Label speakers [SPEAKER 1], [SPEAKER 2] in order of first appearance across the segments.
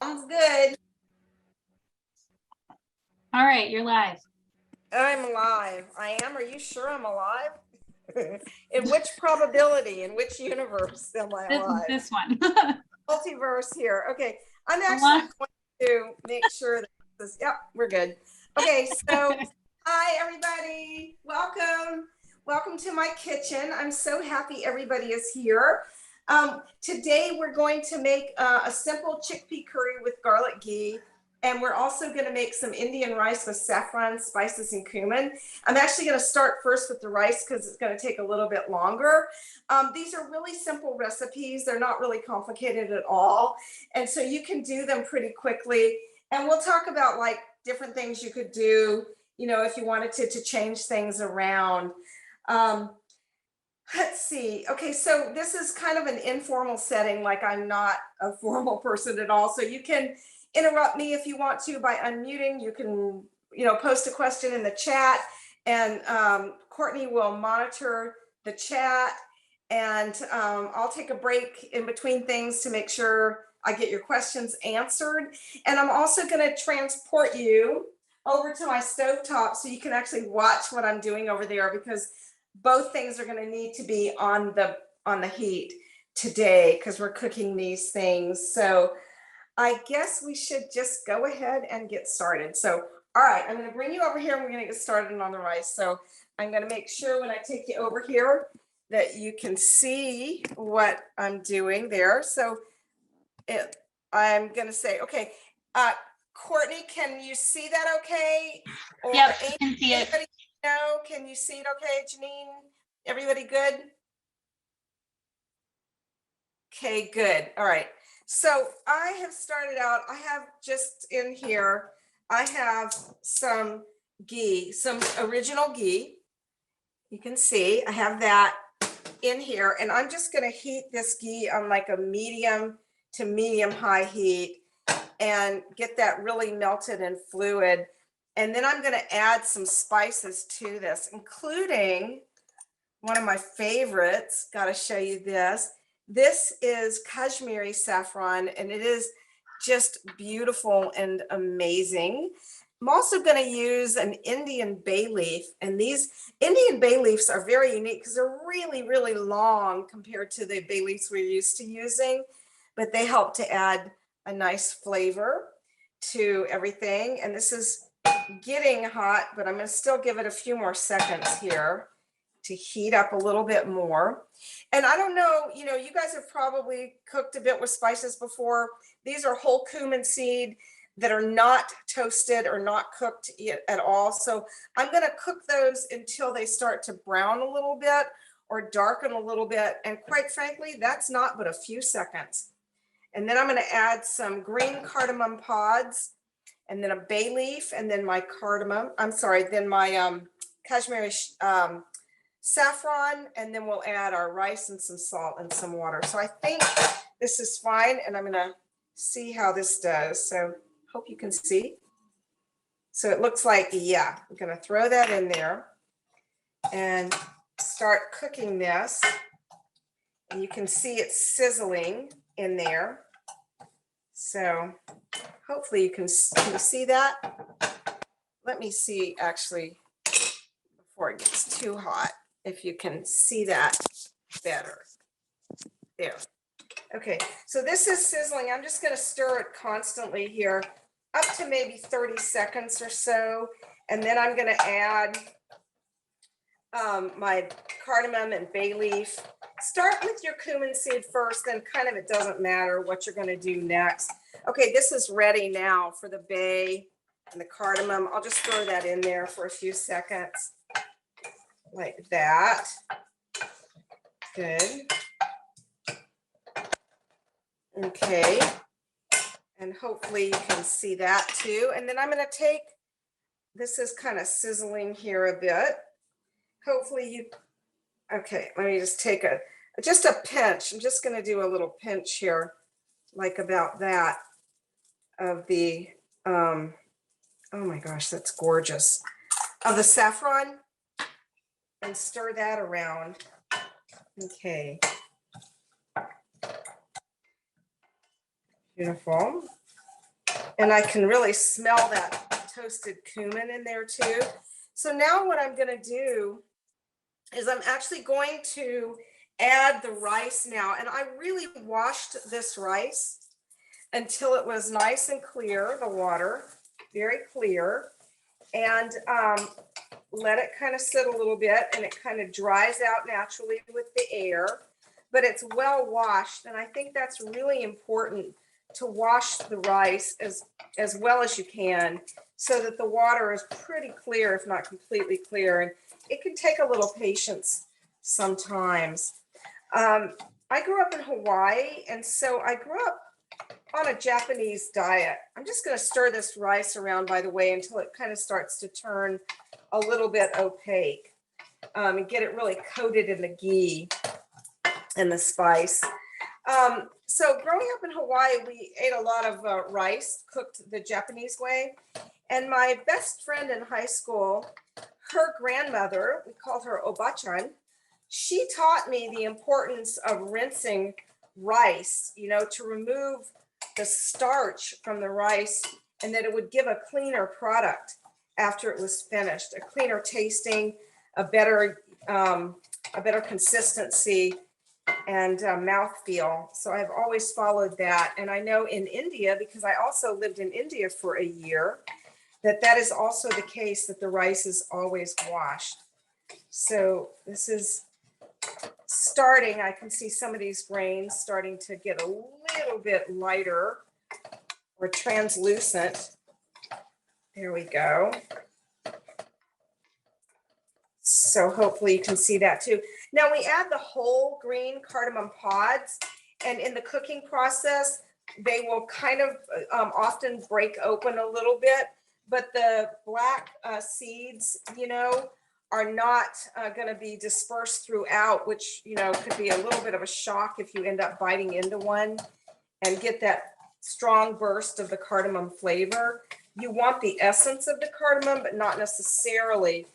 [SPEAKER 1] Sounds good.
[SPEAKER 2] All right, you're live.
[SPEAKER 1] I'm alive. I am. Are you sure I'm alive? In which probability? In which universe am I alive?
[SPEAKER 2] This one.
[SPEAKER 1] Multiverse here. Okay. I'm actually going to make sure that this, yep, we're good. Okay, so hi everybody. Welcome. Welcome to my kitchen. I'm so happy everybody is here. Today we're going to make a simple chickpea curry with garlic ghee. And we're also going to make some Indian rice with saffron, spices, and cumin. I'm actually going to start first with the rice because it's going to take a little bit longer. These are really simple recipes. They're not really complicated at all. And so you can do them pretty quickly. And we'll talk about like different things you could do, you know, if you wanted to change things around. Let's see. Okay, so this is kind of an informal setting, like I'm not a formal person at all. So you can interrupt me if you want to by unmuting. You can, you know, post a question in the chat, and Courtney will monitor the chat, and I'll take a break in between things to make sure I get your questions answered. And I'm also going to transport you over to my stovetop so you can actually watch what I'm doing over there, because both things are going to need to be on the heat today because we're cooking these things. So I guess we should just go ahead and get started. So, all right, I'm going to bring you over here and we're going to get started on the rice. So I'm going to make sure when I take you over here that you can see what I'm doing there. So I'm going to say, okay, Courtney, can you see that okay? Or
[SPEAKER 2] yep, I can see it.
[SPEAKER 1] Anybody know? Can you see it okay, Janine? Everybody good? Okay, good. All right. So I have started out, I have just in here, I have some ghee, some original ghee. You can see I have that in here, and I'm just going to heat this ghee on like a medium to medium high heat and get that really melted and fluid. And then I'm going to add some spices to this, including one of my favorites. Got to show you this. This is Kashmiri saffron, and it is just beautiful and amazing. I'm also going to use an Indian bay leaf, and these Indian bay leaves are very unique because they're really, really long compared to the bay leaves we're used to using, but they help to add a nice flavor to everything. And this is getting hot, but I'm going to still give it a few more seconds here to heat up a little bit more. And I don't know, you know, you guys have probably cooked a bit with spices before. These are whole cumin seed that are not toasted or not cooked at all. So I'm going to cook those until they start to brown a little bit or darken a little bit. And quite frankly, that's not but a few seconds. And then I'm going to add some green cardamom pods, and then a bay leaf, and then my cardamom, then my Kashmiri saffron, and then we'll add our rice and some salt and some water. So I think this is fine, and I'm gonna see how this does. So hope you can see. So it looks like, yeah, I'm gonna throw that in there and start cooking this. And you can see it sizzling in there. So hopefully you can see that. Let me see actually before it gets too hot, if you can see that better. There. Okay, so this is sizzling. I'm just going to stir it constantly here up to maybe 30 seconds or so. And then I'm going to add my cardamom and bay leaf. Start with your cumin seed first, then kind of it doesn't matter what you're going to do next. Okay, this is ready now for the bay and the cardamom. I'll just throw that in there for a few seconds. Like that. Good. Okay. And hopefully you can see that too. And then I'm going to take, this is kind of sizzling here a bit. Hopefully you, okay, let me just take just a pinch. I'm just going to do a little pinch here, like about that of the, oh my gosh, that's gorgeous, of the saffron, and stir that around. Okay. Beautiful. And I can really smell that toasted cumin in there too. So now what I'm going to do is I'm actually going to add the rice now. And I really washed this rice until it was nice and clear, the water, very clear. And let it kind of sit a little bit, and it kind of dries out naturally with the air, but it's well washed. And I think that's really important, to wash the rice as well as you can, so that the water is pretty clear, if not completely clear. And it can take a little patience sometimes. I grew up in Hawaii, and so I grew up on a Japanese diet. I'm just going to stir this rice around, by the way, until it kind of starts to turn a little bit opaque, and get it really coated in the ghee and the spice. So growing up in Hawaii, we ate a lot of rice cooked the Japanese way. And my best friend in high school, her grandmother, we called her Obachan, she taught me the importance of rinsing rice, to remove the starch from the rice, and that it would give a cleaner product after it was finished, a cleaner tasting, a better consistency, and mouthfeel. So I've always followed that. And I know in India, because I also lived in India for a year, that is also the case, that the rice is always washed. So this is starting, I can see some of these grains starting to get a little bit lighter or translucent. There we go. So hopefully you can see that too. Now we add the whole green cardamom pods, and in the cooking process, they will kind of often break open a little bit, but the black seeds, are not going to be dispersed throughout, which, could be a little bit of a shock if you end up biting into one and get that strong burst of the cardamom flavor. You want the essence of the cardamom, but not necessarily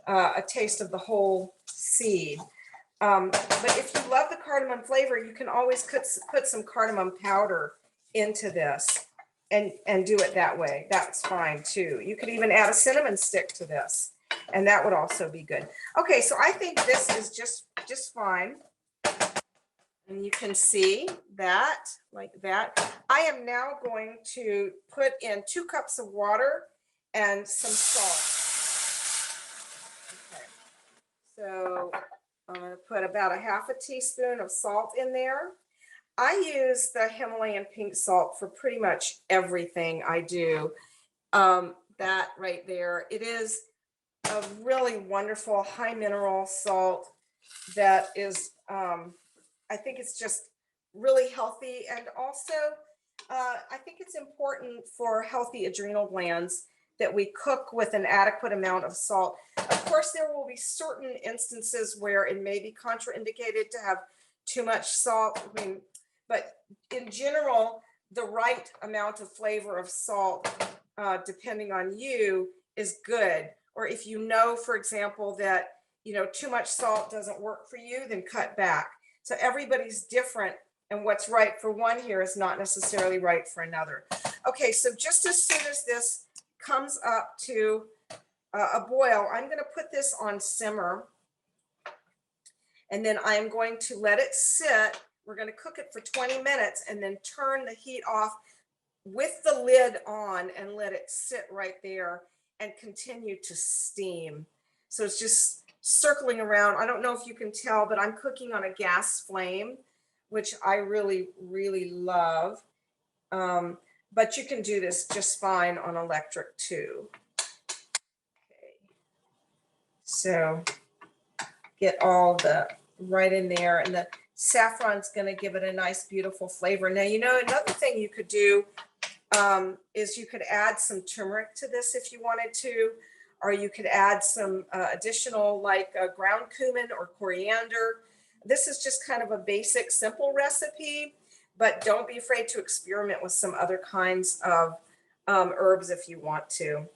[SPEAKER 1] a taste of the whole seed. But if you love the cardamom flavor, you can always put some cardamom powder into this and do it that way. That's fine too. You could even add a cinnamon stick to this, and that would also be good. Okay, so I think this is just fine. And you can see that, like that. I am now going to put in 2 cups of water and some salt. Okay. So I'm going to put about a half a teaspoon of salt in there. I use the Himalayan pink salt for pretty much everything I do. That right there, it is a really wonderful high mineral salt that is, I think it's just really healthy. And also, I think it's important for healthy adrenal glands that we cook with an adequate amount of salt. Of course, there will be certain instances where it may be contraindicated to have too much salt. But in general, the right amount of flavor of salt, depending on you, is good. Or if you know, for example, that too much salt doesn't work for you, then cut back. So everybody's different, and what's right for one here is not necessarily right for another. Okay, so just as soon as this comes up to a boil, I'm going to put this on simmer, and then I'm going to let it sit. We're going to cook it for 20 minutes and then turn the heat off with the lid on and let it sit right there and continue to steam. So it's just circling around. I don't know if you can tell, but I'm cooking on a gas flame, which I really, really love. But you can do this just fine on electric too. Okay. So get all the right in there, and the saffron's going to give it a nice, beautiful flavor. Now, another thing you could do is you could add some turmeric to this if you wanted to, or you could add some additional ground cumin or coriander. This is just kind of a basic, simple recipe, but don't be afraid to experiment with some other kinds of herbs if you want to.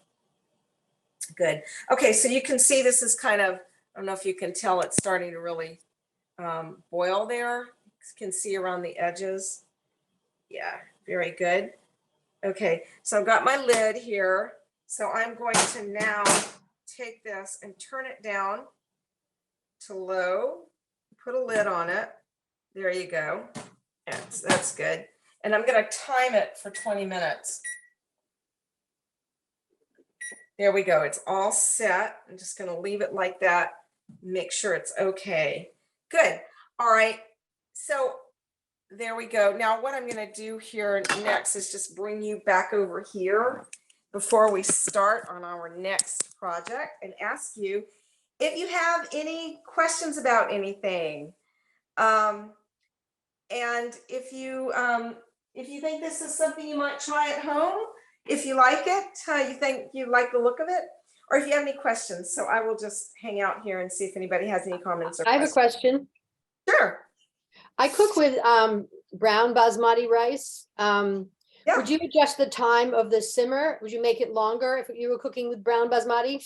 [SPEAKER 1] Good. Okay, so you can see this is kind of, I don't know if you can tell, it's starting to really boil there. You can see around the edges. Yeah, very good. Okay, so I've got my lid here. So I'm going to now take this and turn it down to low, put a lid on it. There you go. That's good. And I'm going to time it for 20 minutes. There we go. It's all set. I'm just going to leave it like that. Make sure it's okay. Good. All right. So there we go. Now what I'm going to do here next is just bring you back over here before we start on our next project and ask you if you have any questions about anything. And if you think this is something you might try at home, if you like it, you think you like the look of it, or if you have any questions. So I will just hang out here and see if anybody has any comments or
[SPEAKER 3] I have a
[SPEAKER 1] questions.
[SPEAKER 3] question.
[SPEAKER 1] Sure.
[SPEAKER 3] I cook with brown basmati rice.
[SPEAKER 1] Yeah.
[SPEAKER 3] Would you adjust the time of the simmer? Would you make it longer if you were cooking with brown basmati?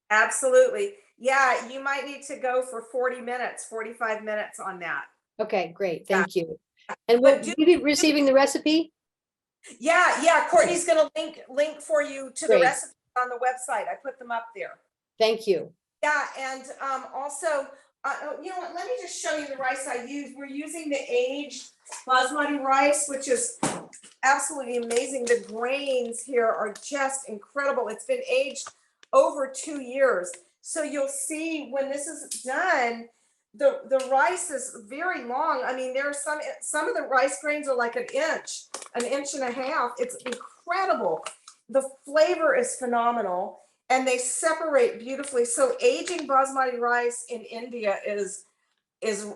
[SPEAKER 1] Absolutely. Yeah, you might need to go for 40 minutes, 45 minutes on that.
[SPEAKER 3] Okay, great.
[SPEAKER 1] Yeah.
[SPEAKER 3] Thank you. And
[SPEAKER 1] But
[SPEAKER 3] will you be receiving the recipe?
[SPEAKER 1] Yeah, Courtney's gonna link for you to the
[SPEAKER 3] Great.
[SPEAKER 1] recipe on the website. I put them up there.
[SPEAKER 3] Thank you.
[SPEAKER 1] Yeah, and also, you know what, let me just show you the rice I use. We're using the aged basmati rice, which is absolutely amazing. The grains here are just incredible. It's been aged over 2 years. So you'll see when this is done, the rice is very long. I mean, there are some of the rice grains are like an inch and a half. It's incredible. The flavor is phenomenal and they separate beautifully. So aging basmati rice in India is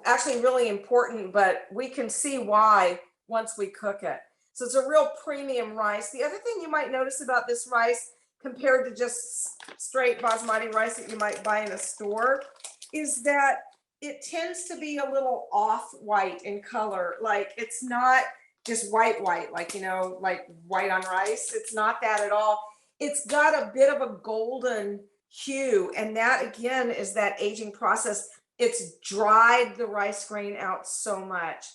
[SPEAKER 1] actually really important, but we can see why once we cook it. So it's a real premium rice. The other thing you might notice about this rice compared to just straight basmati rice that you might buy in a store is that it tends to be a little off white in color. Like it's not just white, like, you know, like white on rice. It's not that at all. It's got a bit of a golden hue. And that again is that aging process. It's dried the rice grain out so much.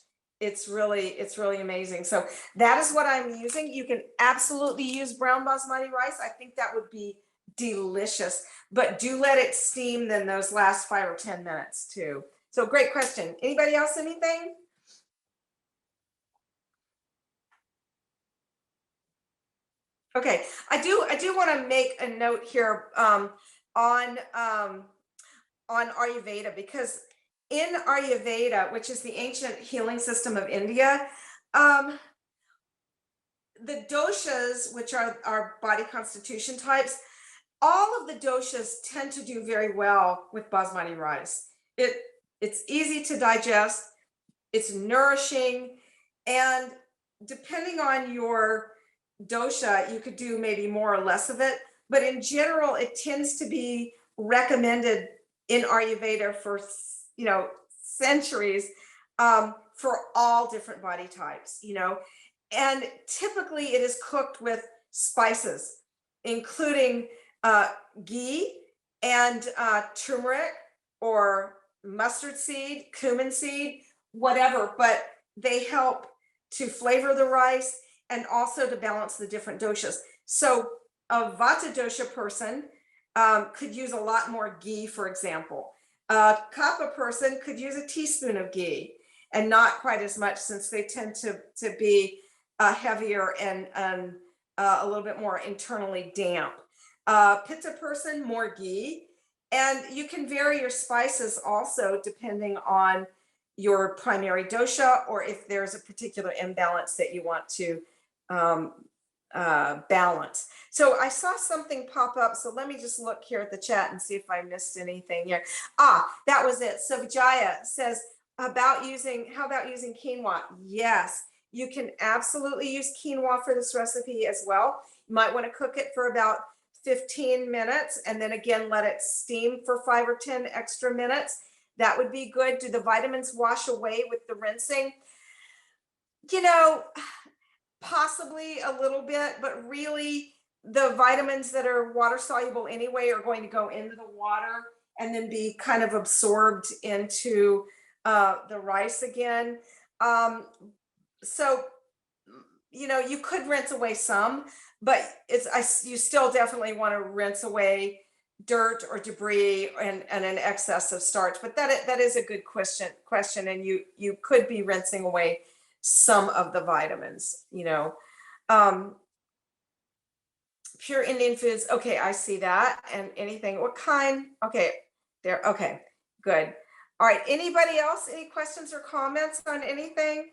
[SPEAKER 1] It's really amazing. So that is what I'm using. You can absolutely use brown basmati rice. I think that would be delicious, but do let it steam then those last 5 or 10 minutes too. So great question. Anybody else, anything? Okay, I do want to make a note here on Ayurveda, because in Ayurveda, which is the ancient healing system of India, the doshas, which are our body constitution types, all of the doshas tend to do very well with basmati rice. It's easy to digest, it's nourishing, and depending on your dosha, you could do maybe more or less of it. But in general, it tends to be recommended in Ayurveda for, you know, centuries, for all different body types, you know. And typically it is cooked with spices, including ghee and turmeric or mustard seed, cumin seed, whatever, but they help to flavor the rice and also to balance the different doshas. So a vata dosha person could use a lot more ghee, for example. A kapha person could use a teaspoon of ghee and not quite as much, since they tend to be heavier and a little bit more internally damp. Pitta person, more ghee. And you can vary your spices also depending on your primary dosha, or if there's a particular imbalance that you want to balance. So I saw something pop up. So let me just look here at the chat and see if I missed anything here. That was it. So Vijaya says how about using quinoa? Yes, you can absolutely use quinoa for this recipe as well. You might want to cook it for about 15 minutes and then again let it steam for 5 or 10 extra minutes. That would be good. Do the vitamins wash away with the rinsing? You know, possibly a little bit, but really the vitamins that are water soluble anyway are going to go into the water and then be kind of absorbed into the rice again. So, you know, you could rinse away some, but you still definitely want to rinse away dirt or debris and an excess of starch. But that is a good question, and you could be rinsing away some of the vitamins, you know. Pure Indian foods. Okay, I see that. And anything, what kind? Okay, there. Okay, good. All right. Anybody else? Any questions or comments on anything?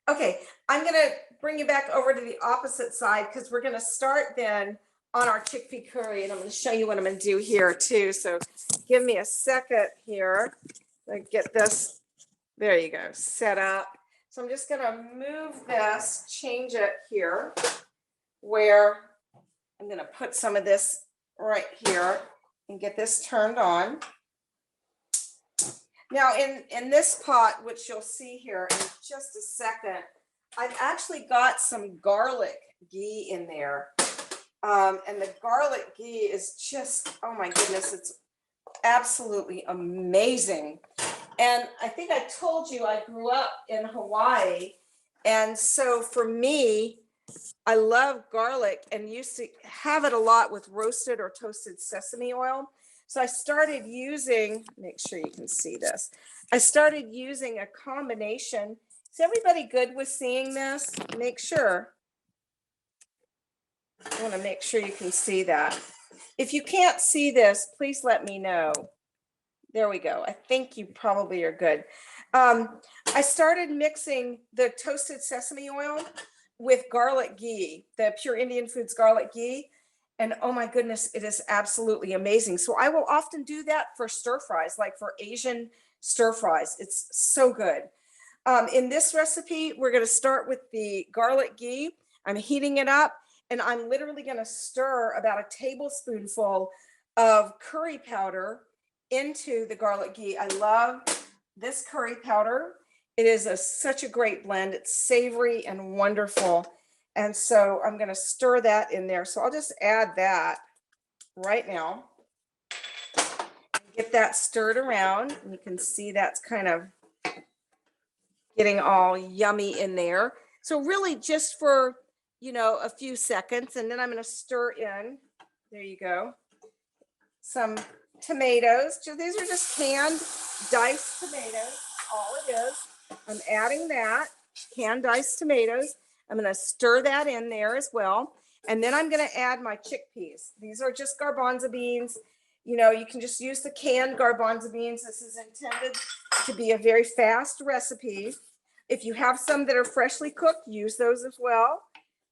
[SPEAKER 1] Okay, I'm going to bring you back over to the opposite side because we're going to start then on our chickpea curry, and I'm going to show you what I'm going to do here too. So give me a second here. Like get this, there you go, set up. So I'm just going to move this, change it here, where I'm going to put some of this right here and get this turned on. Now in this pot, which you'll see here in just a second, I've actually got some garlic ghee in there. And the garlic ghee is just, oh my goodness, it's absolutely amazing. And I think I told you I grew up in Hawaii. And so for me, I love garlic and used to have it a lot with roasted or toasted sesame oil. So I started using, make sure you can see this. I started using a combination. Is everybody good with seeing this? Make sure. I want to make sure you can see that. If you can't see this, please let me know. There we go. I think you probably are good. I started mixing the toasted sesame oil with garlic ghee, the Pure Indian Foods garlic ghee. And oh my goodness, it is absolutely amazing. So I will often do that for stir fries, like for Asian stir fries. It's so good. In this recipe, we're going to start with the garlic ghee. I'm heating it up, and I'm literally going to stir about a tablespoonful of curry powder into the garlic ghee. I love this curry powder. It is such a great blend. It's savory and wonderful. And so I'm going to stir that in there. So I'll just add that right now. Get that stirred around. You can see that's kind of getting all yummy in there. So really just for, you know, a few seconds, and then I'm going to stir in, there you go, some tomatoes. So these are just canned diced tomatoes, all it is. I'm adding that, canned diced tomatoes. I'm going to stir that in there as well. And then I'm going to add my chickpeas. These are just garbanzo beans. You know, you can just use the canned garbanzo beans. This is intended to be a very fast recipe. If you have some that are freshly cooked, use those as well,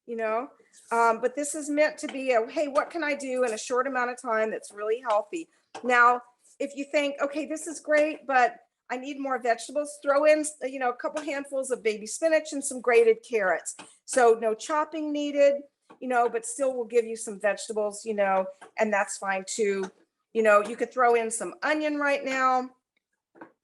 [SPEAKER 1] you know. But this is meant to be a, hey, what can I do in a short amount of time that's really healthy? Now, if you think, okay, this is great, but I need more vegetables, throw in, you know, a couple handfuls of baby spinach and some grated carrots. So no chopping needed, you know, but still will give you some vegetables, you know, and that's fine too. You know, you could throw in some onion right now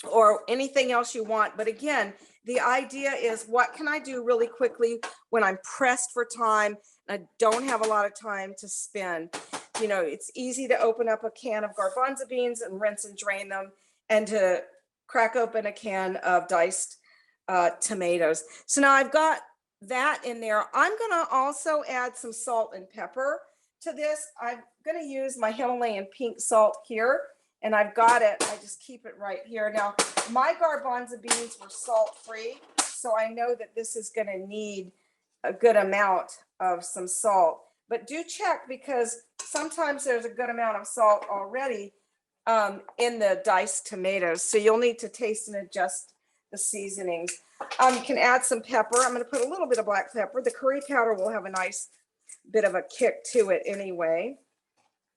[SPEAKER 1] or anything else you want. But again, the idea is, what can I do really quickly when I'm pressed for time and I don't have a lot of time to spend? You know, it's easy to open up a can of garbanzo beans and rinse and drain them, and to crack open a can of diced tomatoes. So now I've got that in there. I'm going to also add some salt and pepper to this. I'm going to use my Himalayan pink salt here, and I've got it. I just keep it right here. Now, my garbanzo beans were salt-free, so I know that this is going to need a good amount of some salt. But do check, because sometimes there's a good amount of salt already in the diced tomatoes. So you'll need to taste and adjust the seasonings. You can add some pepper. I'm going to put a little bit of black pepper. The curry powder will have a nice bit of a kick to it anyway.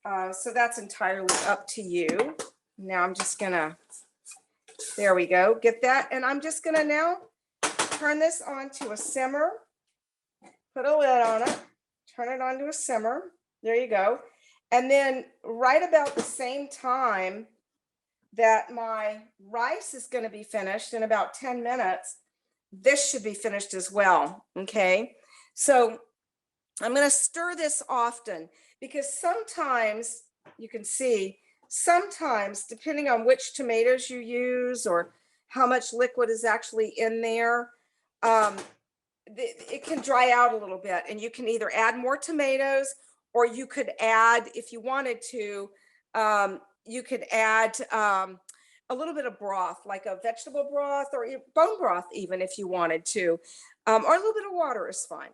[SPEAKER 1] So that's entirely up to you. Now I'm just going to, there we go, get that. And I'm just going to now turn this on to a simmer, put a lid on it, turn it on to a simmer. There you go. And then right about the same time that my rice is going to be finished, in about 10 minutes, this should be finished as well. Okay. So I'm going to stir this often, because sometimes you can see, sometimes depending on which tomatoes you use or how much liquid is actually in there. It can dry out a little bit, and you can either add more tomatoes, or you could add, if you wanted to, you could add a little bit of broth, like a vegetable broth or bone broth, even if you wanted to, or a little bit of water is fine.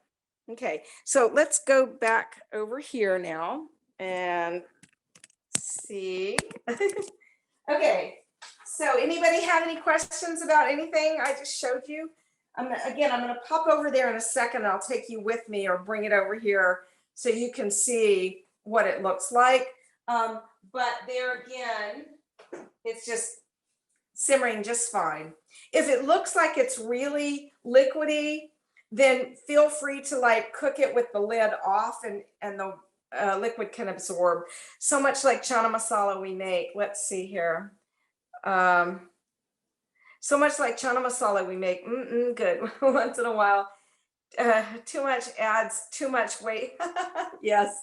[SPEAKER 1] Okay, so let's go back over here now and see. Okay, so anybody have any questions about anything I just showed you? Again, I'm going to pop over there in a second. I'll take you with me or bring it over here so you can see what it looks like. But there again, it's just simmering just fine. If it looks like it's really liquidy, then feel free to like cook it with the lid off, and the liquid can absorb. So much like chana masala we make. Let's see here. So much like chana masala we make. Good. Once in a while. Too much adds too much weight. Yes.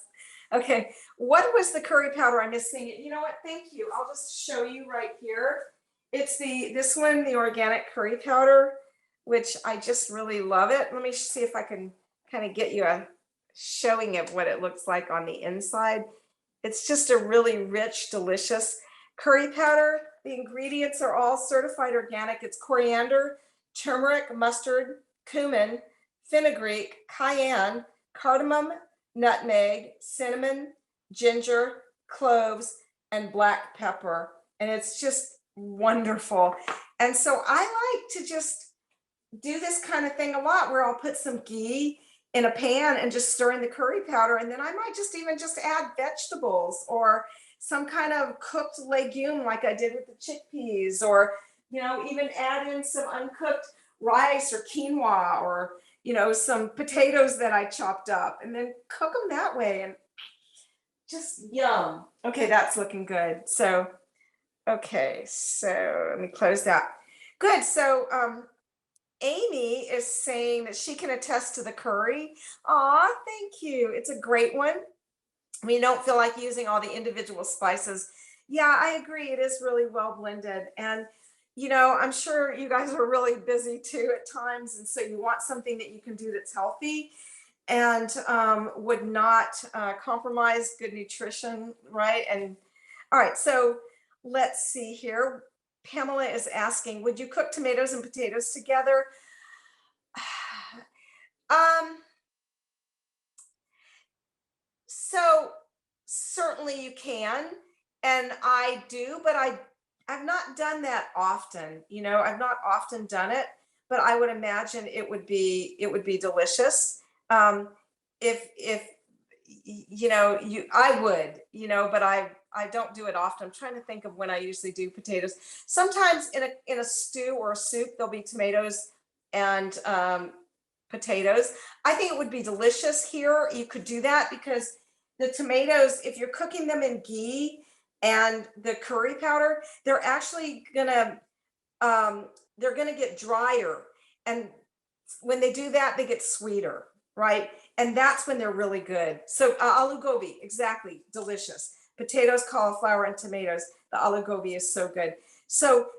[SPEAKER 1] Okay. What was the curry powder? I'm missing it. You know what? Thank you. I'll just show you right here. It's this one, the organic curry powder, which I just really love it. Let me see if I can kind of get you a showing of what it looks like on the inside. It's just a really rich, delicious curry powder. The ingredients are all certified organic. It's coriander, turmeric, mustard, cumin, fenugreek, cayenne, cardamom, nutmeg, cinnamon, ginger, cloves, and black pepper. And it's just wonderful. And so I like to just do this kind of thing a lot, where I'll put some ghee in a pan and just stir in the curry powder. And then I might just even just add vegetables or some kind of cooked legume like I did with the chickpeas, or, even add in some uncooked rice or quinoa, or, some potatoes that I chopped up, and then cook them that way, and just yum. Okay, that's looking good. So, okay, so let me close that. Good. So, Amy is saying that she can attest to the curry. Aw, thank you. It's a great one. We don't feel like using all the individual spices. Yeah, I agree. It is really well blended. And, I'm sure you guys are really busy too at times. And so you want something that you can do that's healthy and would not compromise good nutrition, right? And all right, so let's see here. Pamela is asking, would you cook tomatoes and potatoes together? So certainly you can, and I do, but I've not done that often. I've not often done it, but I would imagine it would be delicious. If I would, but I don't do it often. I'm trying to think of when I usually do potatoes. Sometimes in a stew or a soup, there'll be tomatoes and potatoes. I think it would be delicious here. You could do that because the tomatoes, if you're cooking them in ghee and the curry powder, they're actually gonna get drier, and when they do that, they get sweeter, right? And that's when they're really good. So aloo gobi, exactly, delicious. Potatoes, cauliflower, and tomatoes. The aloo gobi is so good. So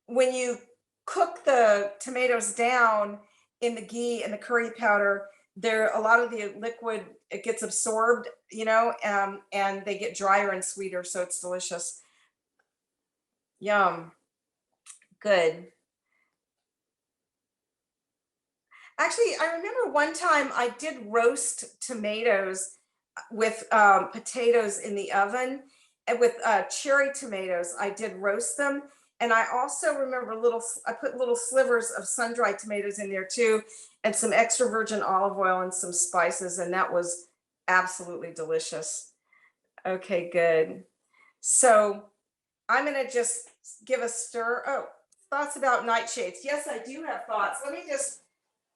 [SPEAKER 1] when you cook the tomatoes down in the ghee and the curry powder, a lot of the liquid, it gets absorbed, and they get drier and sweeter, so it's delicious. Yum. Good. Actually, I remember one time I did roast tomatoes with potatoes in the oven, and with cherry tomatoes, I did roast them. And I also remember I put little slivers of sun-dried tomatoes in there too, and some extra virgin olive oil and some spices, and that was absolutely delicious. Okay, good. So I'm gonna just give a stir. Oh, thoughts about nightshades. Yes, I do have thoughts. Let me just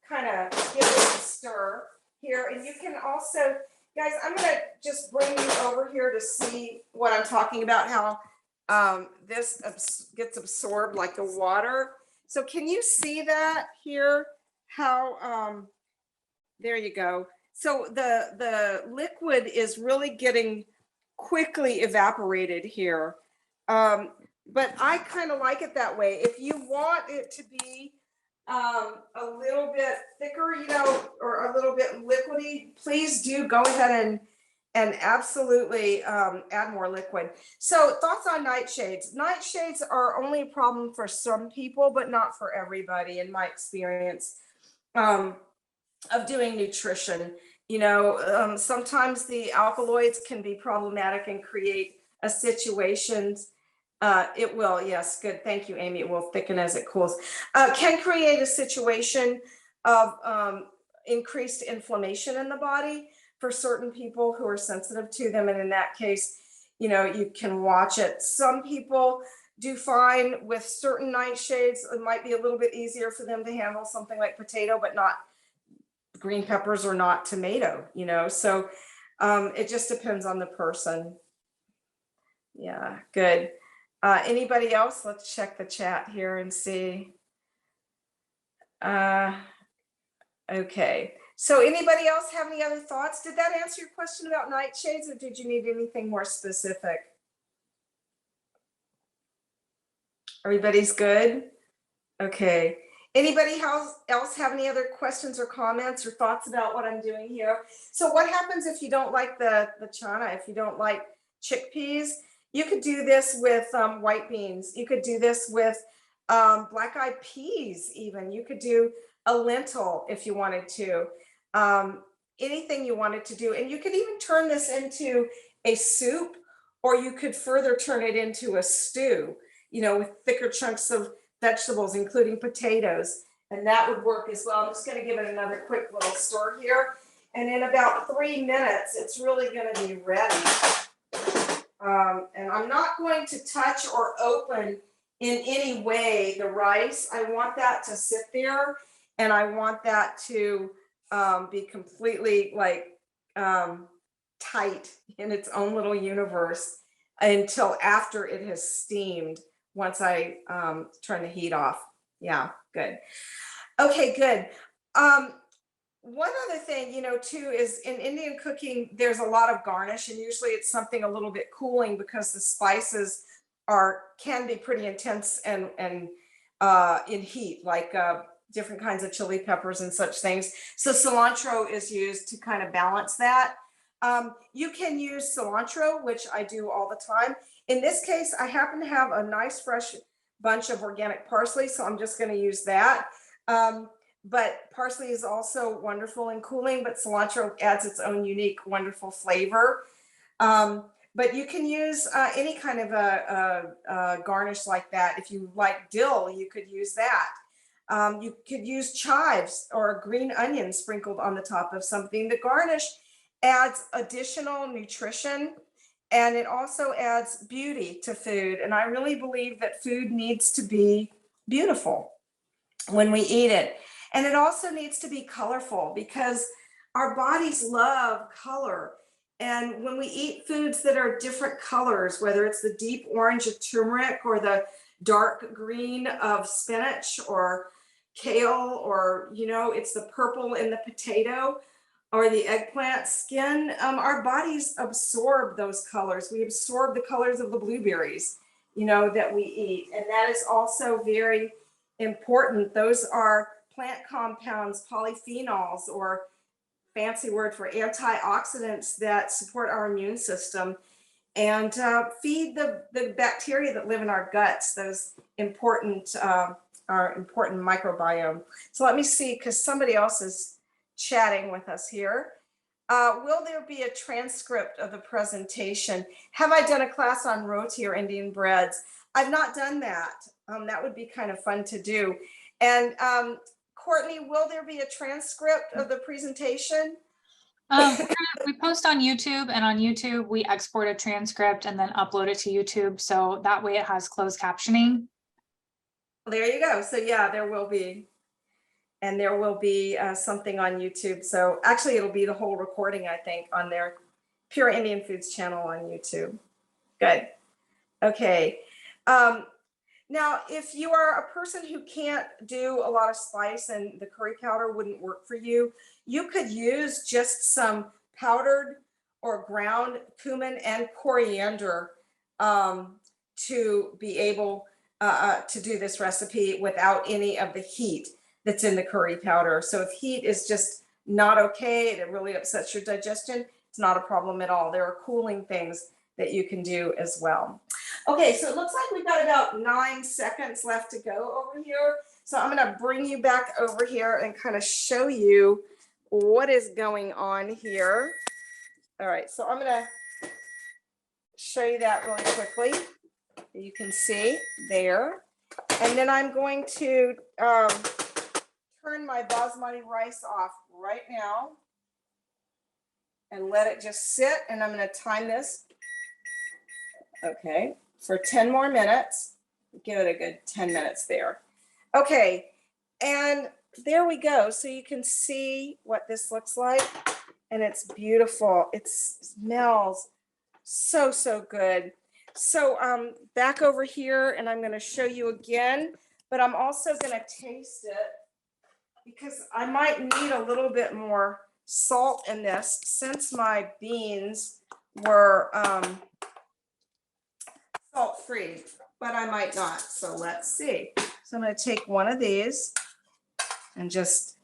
[SPEAKER 1] kind of give this a stir here. And you can also, guys, I'm gonna just bring you over here to see what I'm talking about, how this gets absorbed like the water. So can you see that here? How, there you go. So the liquid is really getting quickly evaporated here. but I kind of like it that way. If you want it to be a little bit thicker, you know, or a little bit liquidy, please do go ahead and absolutely add more liquid. So thoughts on nightshades. Nightshades are only a problem for some people, but not for everybody in my experience of doing nutrition. You know, sometimes the alkaloids can be problematic and create a situation. It will, yes, good. Thank you, Amy. It will thicken as it cools. Can create a situation of increased inflammation in the body for certain people who are sensitive to them. And in that case, you know, you can watch it. Some people do fine with certain nightshades. It might be a little bit easier for them to handle something like potato, but not green peppers or not tomato, you know. So it just depends on the person. Yeah, good. Anybody else? Let's check the chat here and see. Okay, so anybody else have any other thoughts? Did that answer your question about nightshades, or did you need anything more specific? Everybody's good? Okay. Anybody else have any other questions or comments or thoughts about what I'm doing here? So what happens if you don't like the chana, if you don't like chickpeas? You could do this with white beans. You could do this with black-eyed peas even. You could do a lentil if you wanted to. Anything you wanted to do. And you could even turn this into a soup, or you could further turn it into a stew, you know, with thicker chunks of vegetables, including potatoes, and that would work as well. I'm just going to give it another quick little stir here, and in about 3 minutes, it's really going to be ready. And I'm not going to touch or open in any way the rice. I want that to sit there, and I want that to be completely like tight in its own little universe until after it has steamed. Once I turn the heat off. Yeah, good. Okay, good. One other thing, you know, too, is in Indian cooking, there's a lot of garnish, and usually it's something a little bit cooling because the spices can be pretty intense and in heat, like different kinds of chili peppers and such things. So cilantro is used to kind of balance that. You can use cilantro, which I do all the time. In this case, I happen to have a nice fresh bunch of organic parsley, so I'm just going to use that. But parsley is also wonderful in cooling, but cilantro adds its own unique, wonderful flavor. But you can use any kind of a garnish like that. If you like dill, you could use that. You could use chives or green onions sprinkled on the top of something. The garnish adds additional nutrition, and it also adds beauty to food. And I really believe that food needs to be beautiful when we eat it. And it also needs to be colorful because our bodies love color. And when we eat foods that are different colors, whether it's the deep orange of turmeric or the dark green of spinach or kale, or, you know, it's the purple in the potato or the eggplant skin, our bodies absorb those colors. We absorb the colors of the blueberries, you know, that we eat. And that is also very important. Those are plant compounds, polyphenols, or fancy word for antioxidants that support our immune system and feed the bacteria that live in our guts, those important, our important microbiome. So let me see, because somebody else is chatting with us here. Will there be a transcript of the presentation? Have I done a class on roti or Indian breads? I've not done that. That would be kind of fun to do. And Courtney, will there be a transcript of the presentation?
[SPEAKER 2] We post on YouTube, and on YouTube we export a transcript and then upload it to YouTube. So that way it has closed captioning.
[SPEAKER 1] There you go. So yeah, there will be. And there will be something on YouTube. So actually it'll be the whole recording, I think, on their Pure Indian Foods channel on YouTube. Good. Okay. Now, if you are a person who can't do a lot of spice and the curry powder wouldn't work for you, you could use just some powdered or ground cumin and coriander to be able to do this recipe without any of the heat that's in the curry powder. So if heat is just not okay, it really upsets your digestion, it's not a problem at all. There are cooling things that you can do as well. Okay, so it looks like we've got about 9 seconds left to go over here. So I'm gonna bring you back over here and kind of show you what is going on here. All right, so I'm gonna show you that really quickly. You can see there. And then I'm going to turn my basmati rice off right now and let it just sit. And I'm going to time this, okay, for 10 more minutes. Give it a good 10 minutes there. Okay, and there we go. So you can see what this looks like, and it's beautiful. It smells so, so good. So back over here, and I'm going to show you again, but I'm also going to taste it because I might need a little bit more salt in this since my beans were salt-free, but I might not. So let's see. So I'm going to take one of these and just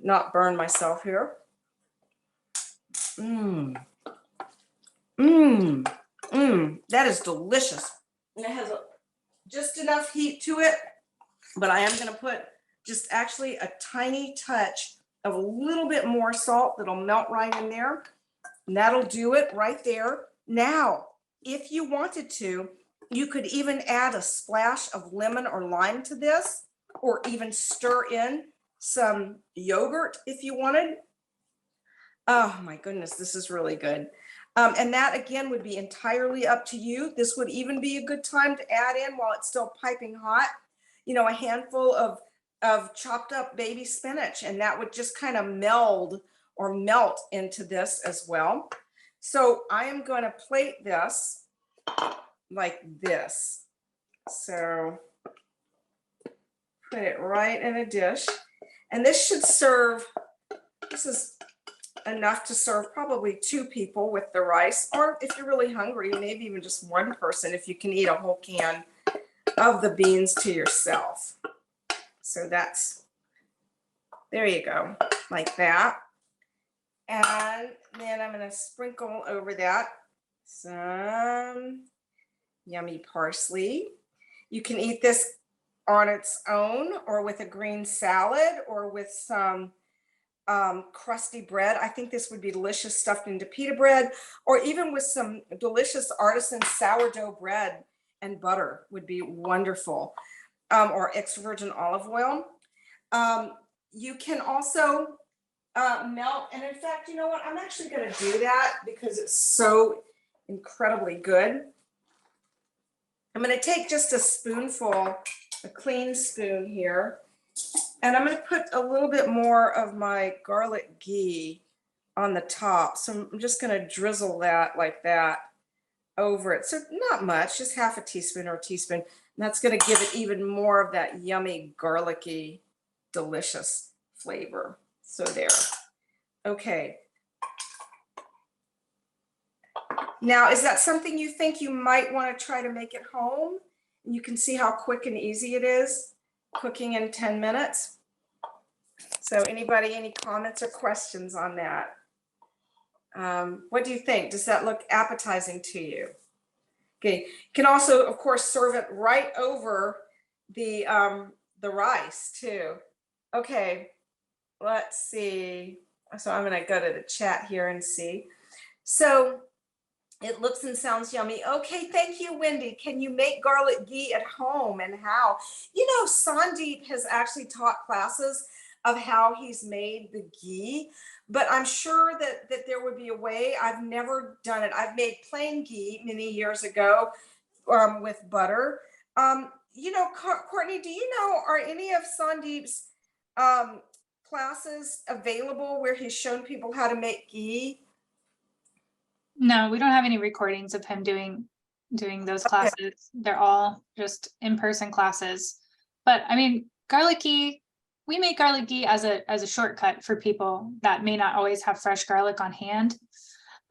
[SPEAKER 1] not burn myself here. That is delicious. And it has just enough heat to it, but I am going to put just actually a tiny touch of a little bit more salt that'll melt right in there. And that'll do it right there. Now, if you wanted to, you could even add a splash of lemon or lime to this, or even stir in some yogurt if you wanted. Oh my goodness, this is really good. And that again would be entirely up to you. This would even be a good time to add in while it's still piping hot, you know, a handful of chopped up baby spinach, and that would just kind of meld or melt into this as well. So I am going to plate this like this. So put it right in a dish, and this should serve, this is enough to serve probably 2 people with the rice, or if you're really hungry, maybe even just 1 person if you can eat a whole can of the beans to yourself. So that's, there you go, like that. And then I'm going to sprinkle over that some yummy parsley. You can eat this on its own, or with a green salad, or with some crusty bread. I think this would be delicious stuffed into pita bread, or even with some delicious artisan sourdough bread and butter would be wonderful, or extra virgin olive oil. You can also melt, and in fact, you know what, I'm actually going to do that because it's so incredibly good. I'm going to take just a spoonful, a clean spoon here, and I'm going to put a little bit more of my garlic ghee on the top. So I'm just going to drizzle that like that over it. So not much, just half a teaspoon or a teaspoon. And that's going to give it even more of that yummy, garlicky, delicious flavor. So there. Okay. Now, is that something you think you might want to try to make at home? And you can see how quick and easy it is, cooking in 10 minutes. So anybody, any comments or questions on that? What do you think? Does that look appetizing to you? Okay, you can also, of course, serve it right over the rice too. Okay, let's see. So I'm gonna go to the chat here and see. So it looks and sounds yummy. Okay, thank you, Wendy. Can you make garlic ghee at home, and how? You know, Sandeep has actually taught classes of how he's made the ghee, but I'm sure that there would be a way. I've never done it. I've made plain ghee many years ago with butter. You know, Courtney, do you know, are any of Sandeep's classes available where he's shown people how to make ghee?
[SPEAKER 2] No, we don't have any recordings of him doing those classes. They're all just in-person classes. But I mean, garlic ghee, we make garlic ghee as a shortcut for people that may not always have fresh garlic on hand.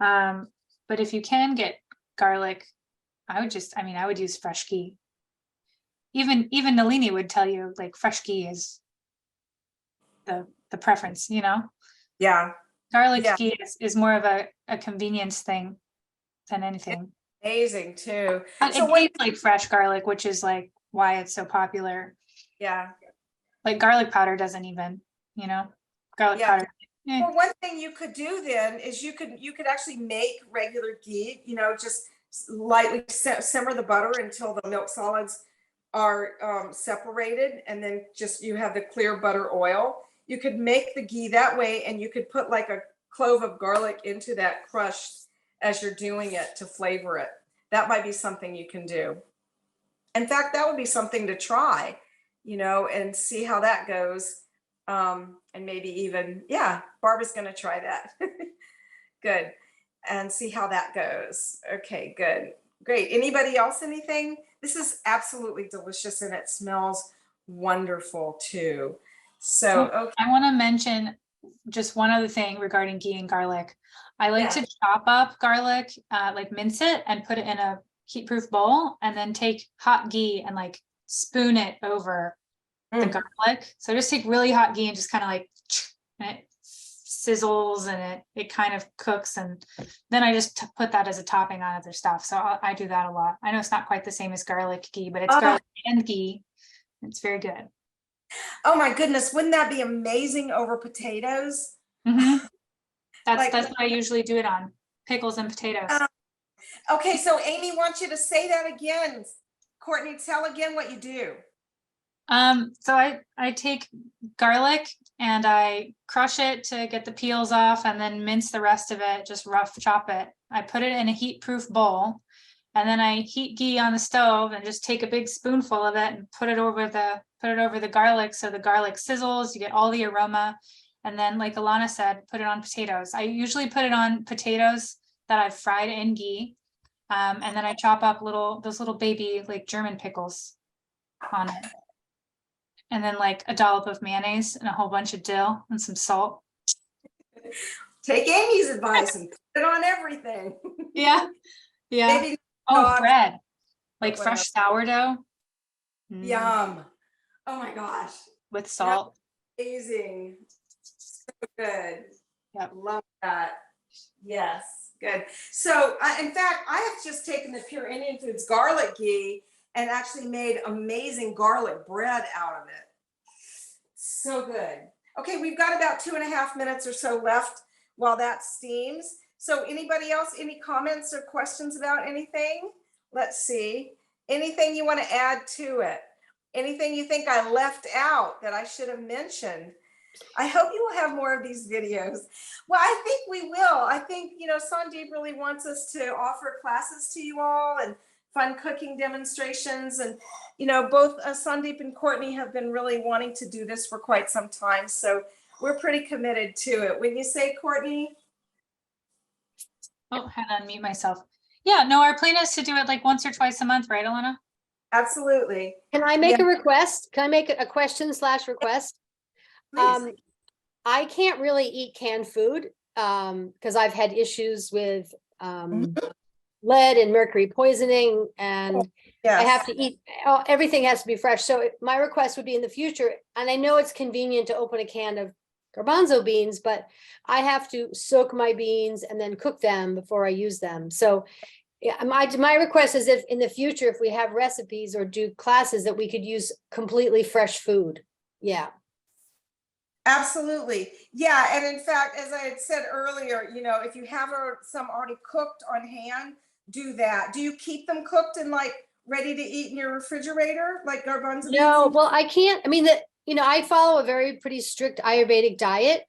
[SPEAKER 2] But if you can get garlic, I would use fresh ghee. Even Nalini would tell you like fresh ghee is the preference, you know?
[SPEAKER 1] Yeah,
[SPEAKER 2] Garlic
[SPEAKER 1] Yeah.
[SPEAKER 2] ghee is more of a convenience thing than anything.
[SPEAKER 1] amazing too.
[SPEAKER 2] But
[SPEAKER 1] So
[SPEAKER 2] it
[SPEAKER 1] what,
[SPEAKER 2] tastes like fresh garlic, which is like why it's so popular.
[SPEAKER 1] yeah,
[SPEAKER 2] Like garlic powder doesn't even, you know, garlic
[SPEAKER 1] Yeah.
[SPEAKER 2] powder. eh.
[SPEAKER 1] well, one thing you could do then is you could actually make regular ghee, just lightly simmer the butter until the milk solids are separated, and then just you have the clear butter oil. You could make the ghee that way, and you could put like a clove of garlic into that crush as you're doing it to flavor it. That might be something you can do. In fact, that would be something to try, and see how that goes. And maybe even, yeah, Barbara's going to try that. Good. And see how that goes. Okay, good. Great. Anybody else, anything? This is absolutely delicious and it smells wonderful too. So, okay.
[SPEAKER 2] I want to mention just one other thing regarding ghee and garlic. I like
[SPEAKER 1] Yeah.
[SPEAKER 2] to chop up garlic, like mince it and put it in a heat-proof bowl, and then take hot ghee and like spoon it over the
[SPEAKER 1] Mm.
[SPEAKER 2] garlic. So just take really hot ghee and just kind of like, and it sizzles and it kind of cooks, and then I just put that as a topping on other stuff. So I do that a lot. I know it's not quite the same as garlic ghee, but it's garlic and ghee. It's very good.
[SPEAKER 1] Oh my goodness, wouldn't that be amazing over potatoes?
[SPEAKER 2] Mhm.
[SPEAKER 1] Like-
[SPEAKER 2] That's what I usually do it on, pickles and potatoes.
[SPEAKER 1] Okay, so Amy wants you to say that again. Courtney, tell again what you do.
[SPEAKER 2] So I take garlic and I crush it to get the peels off, and then mince the rest of it, just rough chop it. I put it in a heat-proof bowl, and then I heat ghee on the stove and just take a big spoonful of it and put it over the garlic, so the garlic sizzles, you get all the aroma. And then, like Alana said, put it on potatoes. I usually put it on potatoes that I've fried in ghee. And then I chop up those little baby like German pickles on it. And then like a dollop of mayonnaise and a whole bunch of dill and some salt.
[SPEAKER 1] Take Amy's advice and put it on everything.
[SPEAKER 2] Yeah. Yeah.
[SPEAKER 1] Maybe
[SPEAKER 2] Oh,
[SPEAKER 1] not.
[SPEAKER 2] bread. Like
[SPEAKER 1] What
[SPEAKER 2] fresh
[SPEAKER 1] else?
[SPEAKER 2] sourdough.
[SPEAKER 1] Yum. Oh my gosh.
[SPEAKER 2] With salt.
[SPEAKER 1] Amazing. So good.
[SPEAKER 2] Yep.
[SPEAKER 1] Love that. Yes. Good. So, in fact, I have just taken the Pure Indian Foods garlic ghee and actually made amazing garlic bread out of it. So good. Okay, we've got about 2.5 minutes or so left while that steams. So anybody else, any comments or questions about anything? Let's see. Anything you want to add to it? Anything you think I left out that I should have mentioned? I hope you will have more of these videos. Well, I think we will. I think, Sandeep really wants us to offer classes to you all and fun cooking demonstrations. And, both Sandeep and Courtney have been really wanting to do this for quite some time. So we're pretty committed to it. When you say, Courtney?
[SPEAKER 2] Oh, had to unmute myself. Yeah, no, our plan is to do it like once or twice a month, right, Alana?
[SPEAKER 1] Absolutely.
[SPEAKER 3] Can I make
[SPEAKER 1] Yeah.
[SPEAKER 3] a request? Can I make a question/request?
[SPEAKER 1] Please.
[SPEAKER 3] I can't really eat canned food, because I've had issues with, lead and mercury poisoning, and I have to eat, everything has to be fresh. So my request would be in the future, and I know it's convenient to open a can of garbanzo beans, but I have to soak my beans and then cook them before I use them. So yeah, my request is if in the future, if we have recipes or do classes, that we could use completely fresh food. Yeah.
[SPEAKER 1] Absolutely. Yeah. And in fact, as I had said earlier, if you have some already cooked on hand, do that. Do you keep them cooked and like ready to eat in your refrigerator, like garbanzo beans?
[SPEAKER 3] No, well, I can't, I mean, I follow a very pretty strict Ayurvedic diet.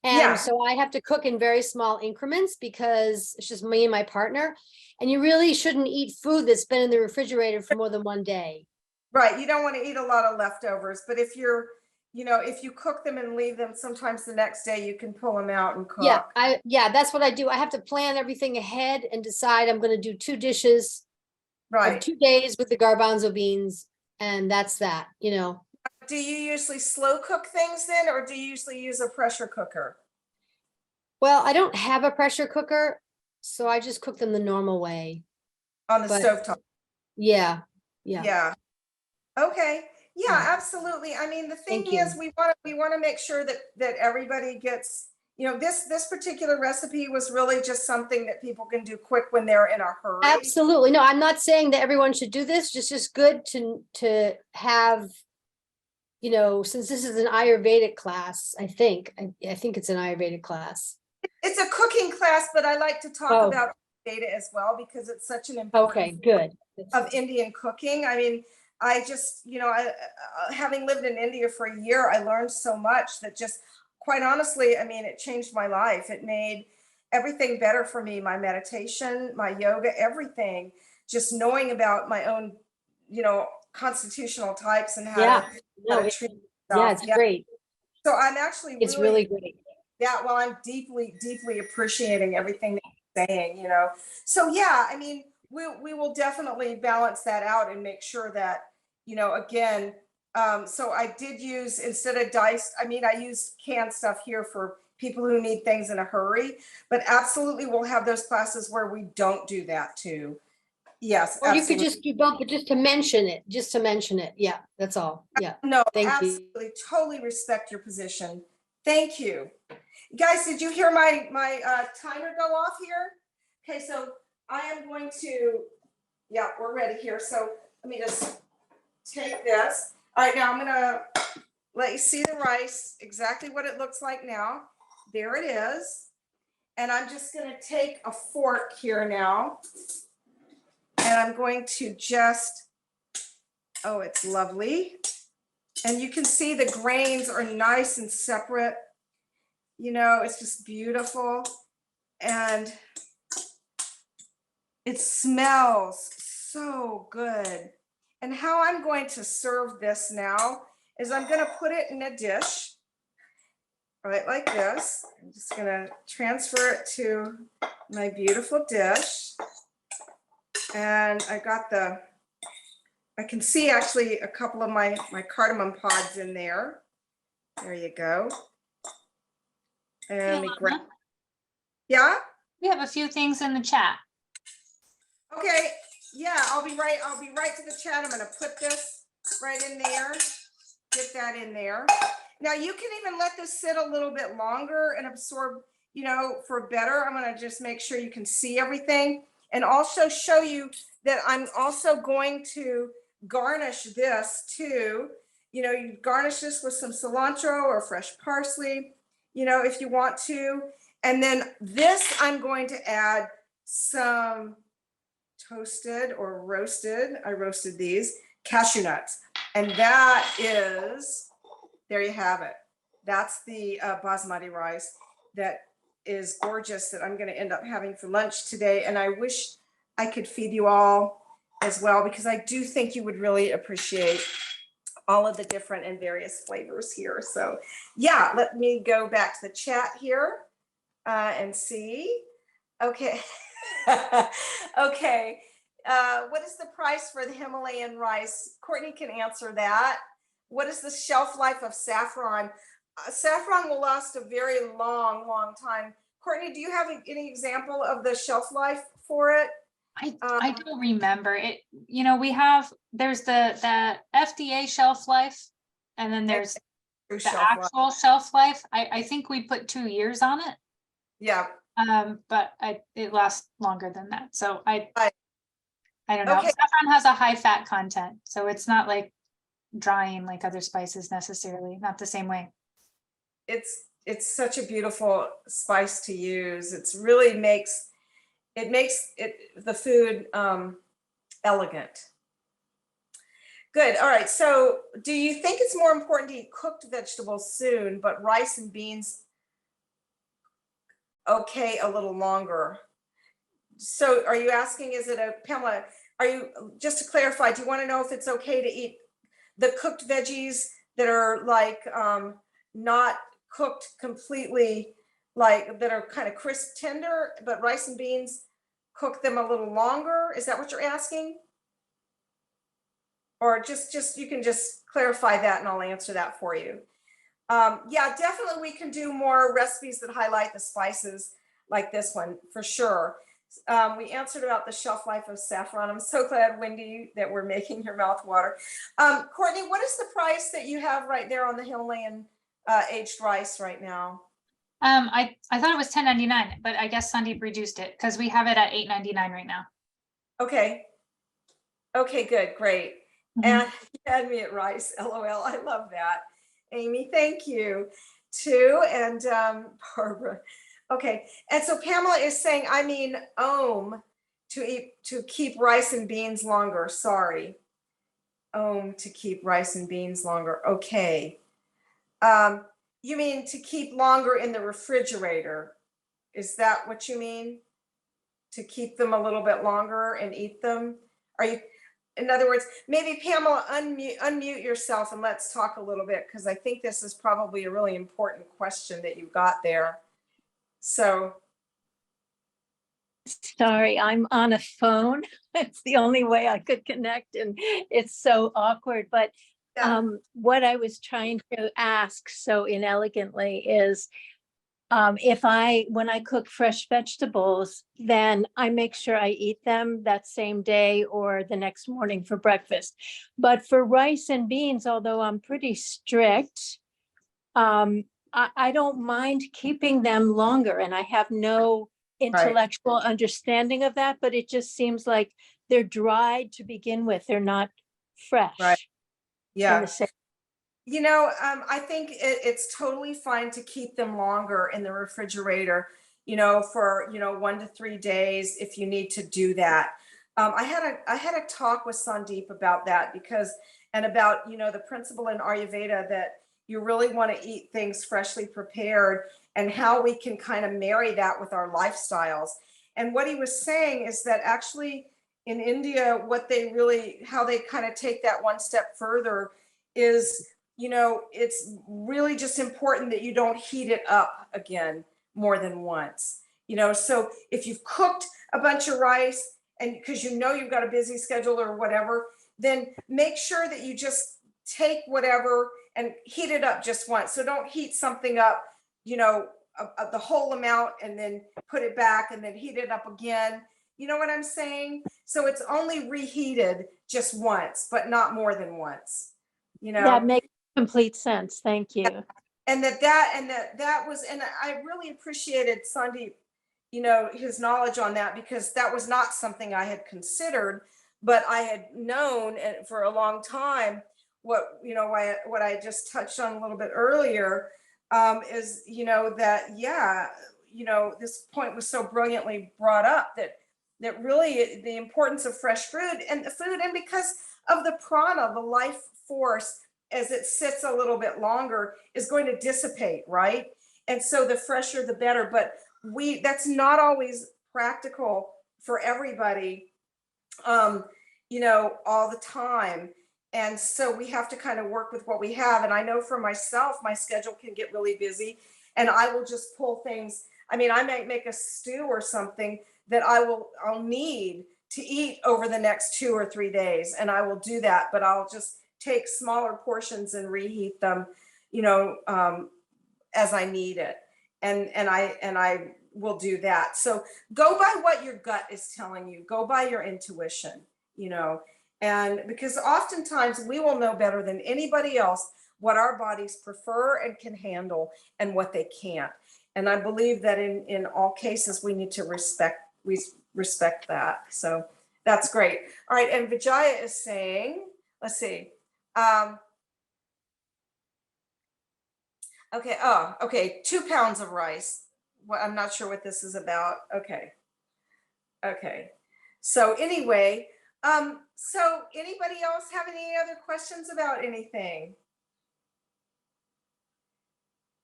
[SPEAKER 1] Yeah.
[SPEAKER 3] And so I have to cook in very small increments because it's just me and my partner. And you really shouldn't eat food that's been in the refrigerator for more than one day.
[SPEAKER 1] Right. You don't want to eat a lot of leftovers, but if if you cook them and leave them, sometimes the next day you can pull them out and cook.
[SPEAKER 3] Yeah, that's what I do. I have to plan everything ahead and decide I'm going to do 2 dishes of
[SPEAKER 1] Right.
[SPEAKER 3] 2 days with the garbanzo beans. And that's that.
[SPEAKER 1] Do you usually slow cook things then, or do you usually use a pressure cooker?
[SPEAKER 3] Well, I don't have a pressure cooker, so I just cook them the normal way.
[SPEAKER 1] On the
[SPEAKER 3] But-
[SPEAKER 1] stovetop.
[SPEAKER 3] Yeah, yeah.
[SPEAKER 1] Yeah. Okay. Yeah,
[SPEAKER 3] Yeah.
[SPEAKER 1] absolutely. I mean, the thing
[SPEAKER 3] Thank you.
[SPEAKER 1] is, we want to make sure that everybody gets, you know, this particular recipe was really just something that people can do quick when they're in a hurry.
[SPEAKER 3] Absolutely. No, I'm not saying that everyone should do this, just good to have, you know, since this is an Ayurvedic class, I think it's an Ayurvedic class.
[SPEAKER 1] It's a cooking class, but I like to talk
[SPEAKER 3] Oh.
[SPEAKER 1] about data as well because it's such an important
[SPEAKER 3] Okay, good.
[SPEAKER 1] of Indian cooking. I mean, I just, you know, having lived in India for a year, I learned so much that just, quite honestly, I mean, it changed my life. It made everything better for me, my meditation, my yoga, everything, just knowing about my own, you know, constitutional types and how
[SPEAKER 3] Yeah,
[SPEAKER 1] to,
[SPEAKER 3] no,
[SPEAKER 1] treat
[SPEAKER 3] yeah,
[SPEAKER 1] myself.
[SPEAKER 3] it's great.
[SPEAKER 1] So I'm actually
[SPEAKER 3] It's really great.
[SPEAKER 1] yeah, well, I'm deeply, deeply appreciating everything that you're saying, you know. So yeah, I mean, we will definitely balance that out and make sure that, you know, again, so I did use, instead of diced, I mean, I use canned stuff here for people who need things in a hurry, but absolutely we'll have those classes where we don't do that too. Yes,
[SPEAKER 3] Or you could
[SPEAKER 1] absolutely.
[SPEAKER 3] just do both, but just to mention it, Yeah, that's all. Yeah.
[SPEAKER 1] No,
[SPEAKER 3] Thank you.
[SPEAKER 1] absolutely, totally respect your position. Thank you. Guys, did you hear my timer go off here? Okay, so I am going to, yeah, we're ready here. So let me just take this. All right, now I'm gonna let you see the rice, exactly what it looks like now. There it is. And I'm just gonna take a fork here now. And I'm going to just, oh, it's lovely. And you can see the grains are nice and separate. You know, it's just beautiful. And it smells so good. And how I'm going to serve this now is I'm going to put it in a dish, right like this. I'm just going to transfer it to my beautiful dish. And I got I can see actually a couple of my cardamom pods in there. There you go. And yeah.
[SPEAKER 2] We have a few things in the chat.
[SPEAKER 1] Okay, yeah, I'll be right to the chat. I'm gonna put this right in there, get that in there. Now you can even let this sit a little bit longer and absorb, you know, for better. I'm gonna just make sure you can see everything and also show you that I'm also going to garnish this too. You know, you garnish this with some cilantro or fresh parsley, you know, if you want to. And then this, I'm going to add some toasted or roasted, I roasted these, cashew nuts. And that is, there you have it. That's the basmati rice that is gorgeous that I'm going to end up having for lunch today. And I wish I could feed you all as well, because I do think you would really appreciate all of the different and various flavors here. So yeah, let me go back to the chat here and see. Okay. Okay. What is the price for the Himalayan rice? Courtney can answer that. What is the shelf life of saffron? Saffron will last a very long, long time. Courtney, do you have any example of the shelf life for it?
[SPEAKER 2] I don't remember it. You know, there's the FDA shelf life, and then there's the actual shelf life. I think we put 2 years on it.
[SPEAKER 1] Yeah.
[SPEAKER 2] But it lasts longer than that. So I don't know.
[SPEAKER 1] Okay.
[SPEAKER 2] Saffron has a high fat content, so it's not like drying like other spices necessarily, not the same way.
[SPEAKER 1] It's such a beautiful spice to use. It's really makes the food elegant. Good. All right. So do you think it's more important to eat cooked vegetables soon, but rice and beans okay a little longer? So are you asking, is it Pamela, are you, just to clarify, do you want to know if it's okay to eat the cooked veggies that are like not cooked completely, like that are kind of crisp tender, but rice and beans cook them a little longer? Is that what you're asking? Or just you can just clarify that and I'll answer that for you. Yeah, definitely we can do more recipes that highlight the spices like this one for sure. We answered about the shelf life of saffron. I'm so glad, Wendy, that we're making your mouth water. Courtney, what is the price that you have right there on the Himalayan aged rice right now?
[SPEAKER 2] I thought it was $10.99, but I guess Sandeep reduced it because we have it at $8.99 right now.
[SPEAKER 1] Okay. Okay, good, great. And you had me at rice, LOL. I love that. Amy, thank you too. And Barbara. Okay. And so Pamela is saying, I mean, to keep rice and beans longer. Sorry. To keep rice and beans longer. Okay. You mean to keep longer in the refrigerator? Is that what you mean? To keep them a little bit longer and eat them? Are you, in other words, maybe Pamela, unmute yourself and let's talk a little bit, because I think this is probably a really important question that you got there. So.
[SPEAKER 4] Sorry, I'm on a phone. It's the only way I could connect and it's so awkward. But
[SPEAKER 1] Yeah.
[SPEAKER 4] What I was trying to ask so inelegantly is when I cook fresh vegetables, then I make sure I eat them that same day or the next morning for breakfast. But for rice and beans, although I'm pretty strict, I don't mind keeping them longer, and I have no intellectual understanding of that, but it just seems like they're dried to begin with. They're not fresh.
[SPEAKER 1] Right. Yeah.
[SPEAKER 4] In the same.
[SPEAKER 1] You know, I think it's totally fine to keep them longer in the refrigerator, for, 1 to 3 days if you need to do that. I had a talk with Sandeep about that about, the principle in Ayurveda that you really want to eat things freshly prepared and how we can kind of marry that with our lifestyles. And what he was saying is that actually in India, how they kind of take that one step further is, it's really just important that you don't heat it up again more than once. So if you've cooked a bunch of rice and because you've got a busy schedule or whatever, then make sure that you just take whatever and heat it up just once. So don't heat something up, the whole amount and then put it back and then heat it up again. You know what I'm saying? So it's only reheated just once, but not more than once.
[SPEAKER 4] That makes complete sense. Thank you.
[SPEAKER 1] And that was, and I really appreciated Sandeep, his knowledge on that, because that was not something I had considered, but I had known for a long time. What I just touched on a little bit earlier is, this point was so brilliantly brought up that really the importance of fresh food and because of the prana, the life force, as it sits a little bit longer, is going to dissipate, right? And so the fresher, the better. But that's not always practical for everybody, all the time. And so we have to kind of work with what we have. And I know for myself, my schedule can get really busy and I will just pull things. I mean, I might make a stew or something that I'll need to eat over the next 2 or 3 days. And I will do that, but I'll just take smaller portions and reheat them, as I need it. And I will do that. So go by what your gut is telling you, go by your intuition, and because oftentimes we will know better than anybody else what our bodies prefer and can handle and what they can't. And I believe that in all cases, we need to respect that. So that's great. All right. And Vijaya is saying, let's see. Okay. Oh, okay. 2 pounds of rice. Well, I'm not sure what this is about. Okay. Okay. So anyway, so anybody else have any other questions about anything?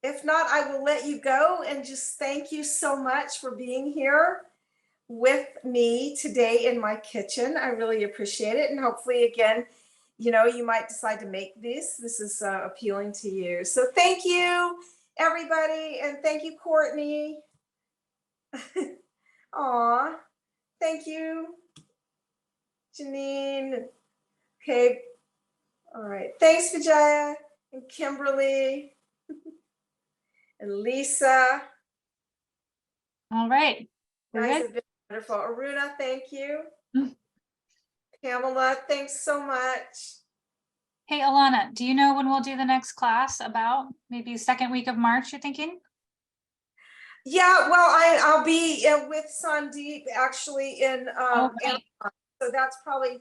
[SPEAKER 1] If not, I will let you go and just thank you so much for being here with me today in my kitchen. I really appreciate it. And hopefully again, you might decide to make this. This is appealing to you. So thank you, everybody. And thank you, Courtney. Aw, thank you, Janine. Okay. All right. Thanks, Vijaya and Kimberly and Lisa.
[SPEAKER 2] All right.
[SPEAKER 1] You
[SPEAKER 2] We're
[SPEAKER 1] guys
[SPEAKER 2] good.
[SPEAKER 1] have been Wonderful. Aruna, thank you.
[SPEAKER 2] Mm.
[SPEAKER 1] Pamela, thanks so much.
[SPEAKER 2] Hey, Alana, do you know when we'll do the next class about maybe second week of March, you're thinking?
[SPEAKER 1] Yeah, well, I'll be with Sandeep actually in
[SPEAKER 2] Oh, right.
[SPEAKER 1] so that's probably,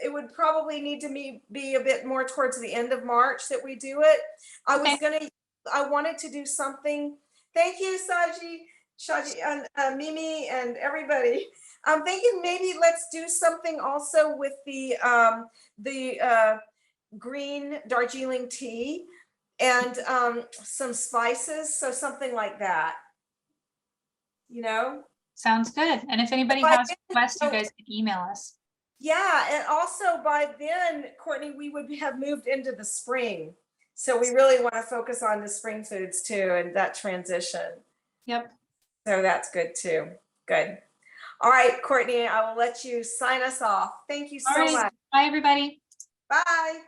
[SPEAKER 1] it would probably need to be a bit more towards the end of March that we do it. I wanted to do something. Thank you, Shaji and Mimi and everybody. I'm thinking maybe let's do something also with the green Darjeeling tea and some spices, so something like that. You know?
[SPEAKER 2] Sounds good. And if anybody
[SPEAKER 1] By
[SPEAKER 2] has
[SPEAKER 1] then,
[SPEAKER 2] requests, you guys can email us.
[SPEAKER 1] yeah, and also by then, Courtney, we would have moved into the spring. So we really want to focus on the spring foods too and that transition.
[SPEAKER 2] Yep.
[SPEAKER 1] So that's good too. Good. All right, Courtney, I will let you sign us off. Thank you
[SPEAKER 2] All
[SPEAKER 1] so
[SPEAKER 2] right.
[SPEAKER 1] much.
[SPEAKER 2] Bye, everybody.
[SPEAKER 1] Bye.